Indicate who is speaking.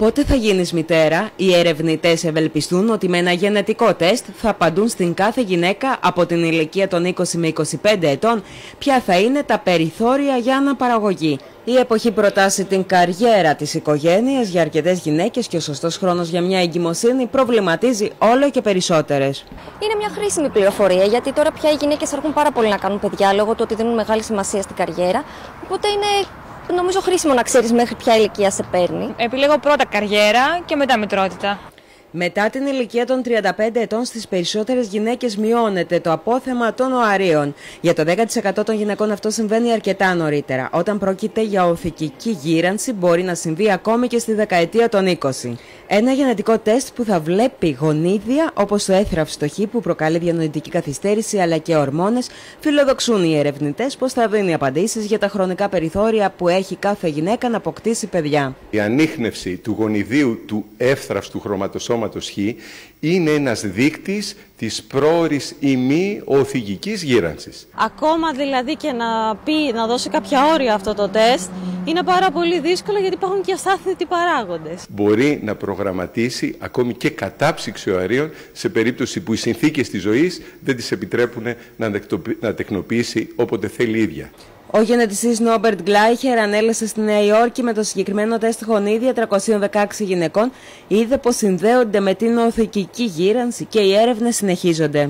Speaker 1: Πότε θα γίνεις μητέρα? Οι ερευνητές ευελπιστούν ότι με ένα γενετικό τεστ θα απαντούν στην κάθε γυναίκα από την ηλικία των 20 με 25 ετών ποια θα είναι τα περιθώρια για αναπαραγωγή. Η εποχή προτάσει την καριέρα της οικογένειας για αρκετές γυναίκες και ο σωστός χρόνος για μια εγκυμοσύνη προβληματίζει όλο και περισσότερες.
Speaker 2: Είναι μια χρήσιμη πληροφορία, γιατί τώρα πια οι γυναίκες αργούν πάρα πολύ να κάνουν παιδιά λόγω του ότι δίνουν μεγάλη σημασία στην καριέρα. Οπότε είναι, νομίζω, χρήσιμο να ξέρεις μέχρι ποια ηλικία σε παίρνει.
Speaker 3: Επιλέγω πρώτα καριέρα και μετά μητρότητα.
Speaker 1: Μετά την ηλικία των 35 ετών στις περισσότερες γυναίκες μειώνεται το απόθεμα των οαρίων. Για το 10% των γυναικών αυτό συμβαίνει αρκετά νωρίτερα. Όταν πρόκειται για οθικική γύρανση μπορεί να συμβεί ακόμη και στη δεκαετία των 20. Ένα γενετικό τεστ που θα βλέπει γονίδια όπως το έθραυστο Χ που προκαλεί διανοητική καθυστέρηση αλλά και ορμόνες, φιλοδοξούν οι ερευνητές πως θα δίνει απαντήσεις για τα χρονικά περιθώρια που έχει κάθε γυναίκα να αποκτήσει παιδιά.
Speaker 4: Η ανίχνευση του γονιδίου του εύθραυστου χρωματοσώματος Χ είναι ένας δείκτης της πρόωρης ή μη οθικικής γύρανσης.
Speaker 5: Ακόμα δηλαδή και να δώσει κάποια όρια αυτό το τεστ είναι πάρα πολύ δύσκολο, γιατί υπάρχουν και αστάθμητοι παράγοντες.
Speaker 4: Μπορεί να προγραμματίσει ακόμη και κατάψυξη οαρίων σε περίπτωση που οι συνθήκες της ζωής δεν της επιτρέπουν να τεκνοποιήσει όποτε θέλει η ίδια.
Speaker 1: Ο γενετιστής Νόμπερτ Γκλάιχερ ανέλασε στη Νέα Υόρκη με το συγκεκριμένο τεστ γονίδια 316 γυναικών, είδε πως συνδέονται με την οθικική γύρανση και οι έρευνες συνεχίζονται.